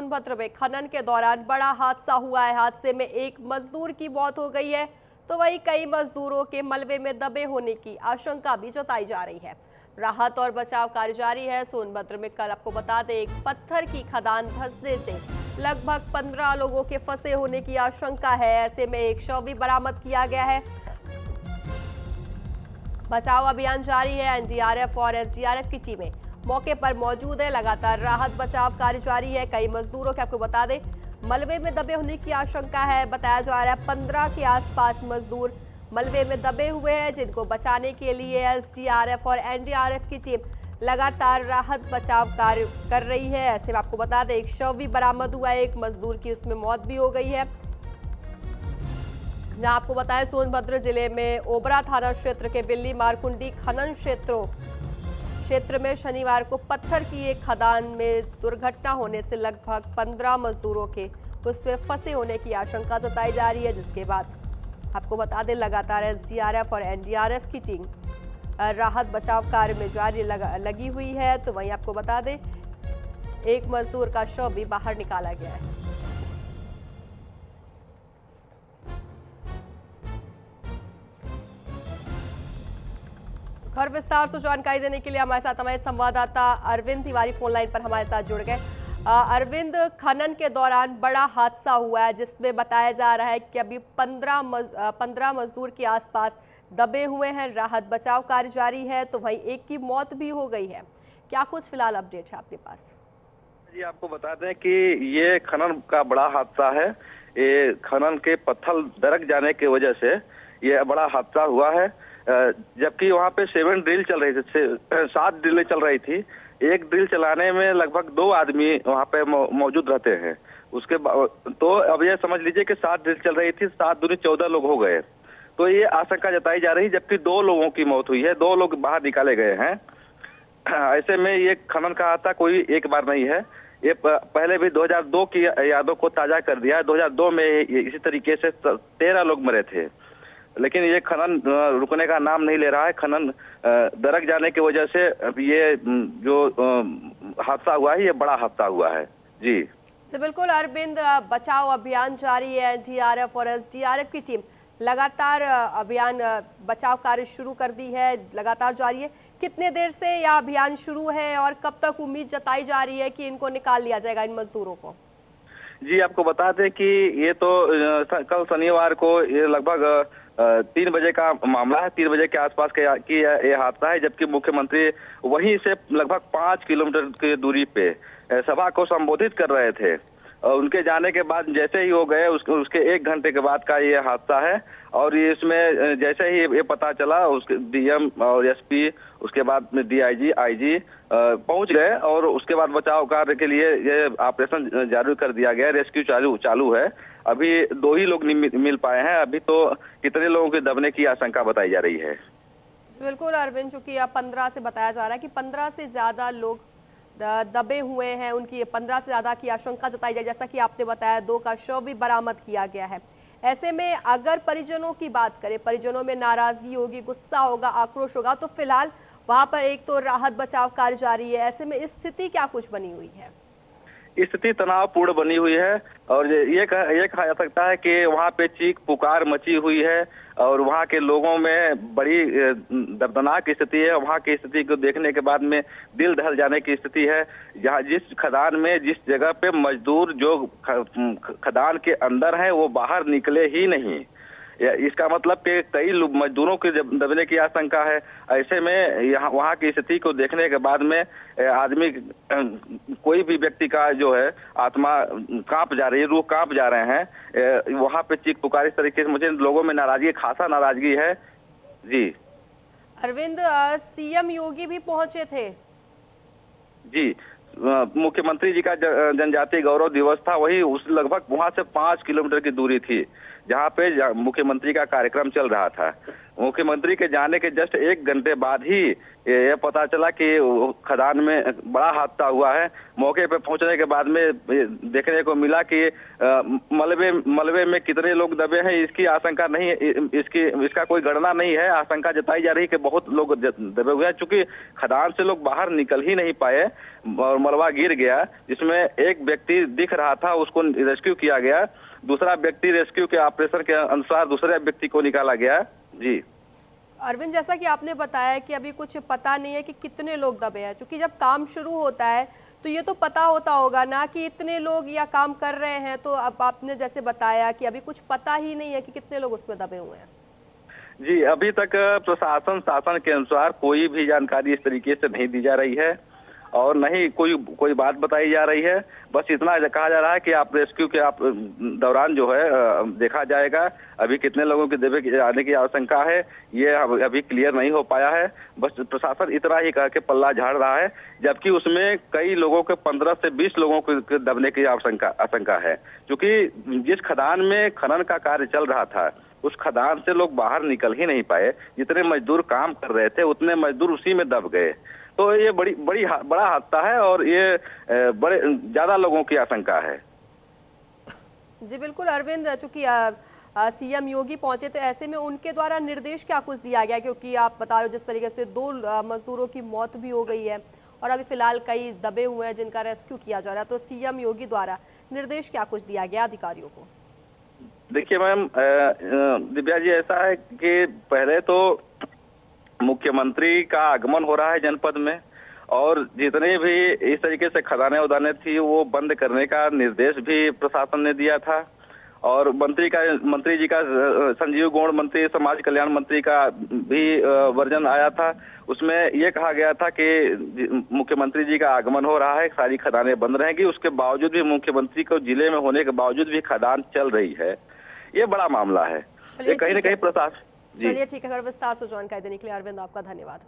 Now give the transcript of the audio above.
सोनभद्र में खनन के दौरान बड़ा हादसा हुआ है। हादसे में एक मजदूर की मौत हो गई है, तो वहीं कई मजदूरों के मलबे में दबे होने की आशंका भी जताई जा रही है। राहत और बचाव कार्य जारी है। सोनभद्र में कल आपको बता दें, एक पत्थर की खदान धंसने से लगभग 15 लोगों के फंसे होने की आशंका है। ऐसे में एक शव भी बरामद किया गया है। बचाव अभियान जारी है। एनडीआरएफ और एसडीआरएफ की टीमें मौके पर मौजूद है। लगातार राहत बचाव कार्य जारी है। कई मजदूरों के आपको बता दें मलबे में दबे होने की आशंका है। बताया जा रहा है 15 के आसपास मजदूर मलबे में दबे हुए हैं, जिनको बचाने के लिए एसडीआरएफ और एनडीआरएफ की टीम लगातार राहत बचाव कार्य कर रही है। ऐसे में आपको बता दें एक शव भी बरामद हुआ है। एक मजदूर की उसमें मौत भी हो गई है। जहां आपको बताया सोनभद्र जिले में ओबरा थाना क्षेत्र के बिल्ली मारकुंडी खनन क्षेत्र में शनिवार को पत्थर की एक खदान में दुर्घटना होने से लगभग 15 मजदूरों के उसमें फंसे होने की आशंका जताई जा रही है। जिसके बाद आपको बता दें लगातार एसडीआरएफ और एनडीआरएफ की टीम राहत बचाव कार्य में जारी लगी हुई है। तो वहीं आपको बता दें एक मजदूर का शव भी बाहर निकाला गया है। और विस्तार से जानकारी देने के लिए हमारे साथ हमारे संवाददाता अरविंद तिवारी फोन लाइन पर हमारे साथ जुड़ गए। अरविंद, खनन के दौरान बड़ा हादसा हुआ है जिसमें बताया जा रहा है कि अभी 15 मजदूर के आसपास दबे हुए हैं। राहत बचाव कार्य जारी है, तो वहीं एक की मौत भी हो गई है। क्या कुछ फिलहाल अपडेट है आपके पास? जी, आपको बता दें कि ये खनन का बड़ा हादसा है। ये खनन के पत्थर दरक जाने की वजह से ये बड़ा हादसा हुआ है। जबकि वहाँ पे 7 ड्रिल चल रही थी, 7 ड्रिलें चल रही थी। एक ड्रिल चलाने में लगभग 2 आदमी वहाँ पे मौजूद रहते हैं। उसके तो अब ये समझ लीजिए कि 7 ड्रिल चल रही थी, 7 दूनी 14 लोग हो गए। तो ये आशंका जताई जा रही, जबकि 2 लोगों की मौत हुई है, 2 लोग बाहर निकाले गए हैं। ऐसे में ये खनन का हादसा कोई एक बार नहीं है। ये पहले भी 2002 की यादों को ताजा कर दिया। 2002 में इसी तरीके से 13 लोग मरे थे, लेकिन ये खनन रुकने का नाम नहीं ले रहा है। खनन दरक जाने की वजह से ये जो हादसा हुआ है, ये बड़ा हादसा हुआ है। जी बिल्कुल अरविंद, बचाव अभियान जारी है। एनडीआरएफ और एसडीआरएफ की टीम लगातार अभियान बचाव कार्य शुरू कर दी है, लगातार जारी है। कितने देर से यह अभियान शुरू है और कब तक उम्मीद जताई जा रही है कि इनको निकाल लिया जाएगा, इन मजदूरों को? जी, आपको बता दें कि ये तो कल शनिवार को ये लगभग 3 बजे का मामला है। 3 बजे के आसपास की ये हादसा है, जबकि मुख्यमंत्री वहीं से लगभग 5 किलोमीटर की दूरी पे सभा को संबोधित कर रहे थे। उनके जाने के बाद जैसे ही वो गए उसके 1 घंटे के बाद का ये हादसा है। और ये इसमें जैसे ही ये पता चला, उसके डीएम और एसपी, उसके बाद में डीआईजी, आईजी पहुंच गए और उसके बाद बचाव कार्य के लिए ये ऑपरेशन जारी कर दिया गया। रेस्क्यू चालू है। अभी 2 ही लोग मिल पाए हैं। अभी तो कितने लोगों के दबने की आशंका बताई जा रही है। बिल्कुल अरविंद, चूंकि अब 15 से बताया जा रहा है कि 15 से ज्यादा लोग दबे हुए हैं, उनकी 15 से ज्यादा की आशंका जताई जाए। जैसा कि आपने बताया 2 का शव भी बरामद किया गया है। ऐसे में अगर परिजनों की बात करें, परिजनों में नाराजगी होगी, गुस्सा होगा, आक्रोश होगा, तो फिलहाल वहां पर एक तो राहत बचाव कार्य जारी है। ऐसे में स्थिति क्या कुछ बनी हुई है? स्थिति तनावपूर्ण बनी हुई है और ये कहा जा सकता है कि वहाँ पे चीख पुकार मची हुई है और वहाँ के लोगों में बड़ी दर्दनाक स्थिति है। वहाँ की स्थिति को देखने के बाद में दिल दहल जाने की स्थिति है। जहाँ जिस खदान में, जिस जगह पे मजदूर जो खदान के अंदर हैं, वो बाहर निकले ही नहीं। इसका मतलब कि कई मजदूरों के दबने की आशंका है। ऐसे में यहाँ वहाँ की स्थिति को देखने के बाद में आदमी, कोई भी व्यक्ति का जो है आत्मा कांप जा रही है, रूह कांप जा रहे हैं। वहाँ पे चीख पुकार इस तरीके से, मुझे लोगों में नाराजगी, खासा नाराजगी है। जी अरविंद, सीएम योगी भी पहुंचे थे? जी, मुख्यमंत्री जी का जनजातीय गौरव दिवस था। वही उस लगभग वहां से 5 किलोमीटर की दूरी थी जहां पे मुख्यमंत्री का कार्यक्रम चल रहा था। मुख्यमंत्री के जाने के जस्ट 1 घंटे बाद ही ये पता चला कि खदान में बड़ा हादसा हुआ है। मौके पर पहुंचने के बाद में देखने को मिला कि मलबे में कितने लोग दबे हैं इसकी आशंका नहीं है, इसका कोई गणना नहीं है। आशंका जताई जा रही है कि बहुत लोग दबे हुए हैं, चूंकि खदान से लोग बाहर निकल ही नहीं पाए और मलबा गिर गया, जिसमें एक व्यक्ति दिख रहा था, उसको रेस्क्यू किया गया। दूसरा व्यक्ति रेस्क्यू के ऑपरेशन के अनुसार दूसरे व्यक्ति को निकाला गया। जी अरविंद, जैसा कि आपने बताया कि अभी कुछ पता नहीं है कि कितने लोग दबे हैं, क्योंकि जब काम शुरू होता है तो ये तो पता होता होगा ना कि इतने लोग या काम कर रहे हैं। तो अब आपने जैसे बताया कि अभी कुछ पता ही नहीं है कि कितने लोग उसमें दबे हुए हैं। जी, अभी तक प्रशासन शासन के अनुसार कोई भी जानकारी इस तरीके से नहीं दी जा रही है और नहीं कोई बात बताई जा रही है। बस इतना कहा जा रहा है कि आप रेस्क्यू के दौरान जो है देखा जाएगा। अभी कितने लोगों के दबे आने की आशंका है ये अभी क्लियर नहीं हो पाया है। बस प्रशासन इतना ही कह के पल्ला झाड़ रहा है, जबकि उसमें कई लोगों के 15 से 20 लोगों के दबने की आशंका है। क्योंकि जिस खदान में खनन का कार्य चल रहा था उस खदान से लोग बाहर निकल ही नहीं पाए। जितने मजदूर काम कर रहे थे उतने मजदूर उसी में दब गए। तो ये बड़ा हादसा है और ये बड़े ज्यादा लोगों की आशंका है। जी बिल्कुल अरविंद, चूंकि सीएम योगी पहुंचे थे, ऐसे में उनके द्वारा निर्देश क्या कुछ दिया गया? क्योंकि आप बता रहे हो जिस तरीके से 2 मजदूरों की मौत भी हो गई है और अभी फिलहाल कई दबे हुए हैं जिनका रेस्क्यू किया जा रहा है, तो सीएम योगी द्वारा निर्देश क्या कुछ दिया गया अधिकारियों को? देखिए मैम, दिव्या जी, ऐसा है कि पहले तो मुख्यमंत्री का आगमन हो रहा है जनपद में और जितने भी इस तरीके से खदानें उदानें थी वो बंद करने का निर्देश भी प्रशासन ने दिया था। और मंत्री जी का संजीव गौड़ मंत्री समाज कल्याण मंत्री का भी वर्जन आया था। उसमें ये कहा गया था कि मुख्यमंत्री जी का आगमन हो रहा है, सारी खदानें बंद रहेंगी। उसके बावजूद भी मुख्यमंत्री को जिले में होने के बावजूद भी खदान चल रही है। ये बड़ा मामला है। ये कहीं ना कहीं प्रशासन। चलिए ठीक है, विस्तार से जानकारी देने के लिए अरविंद आपका धन्यवाद।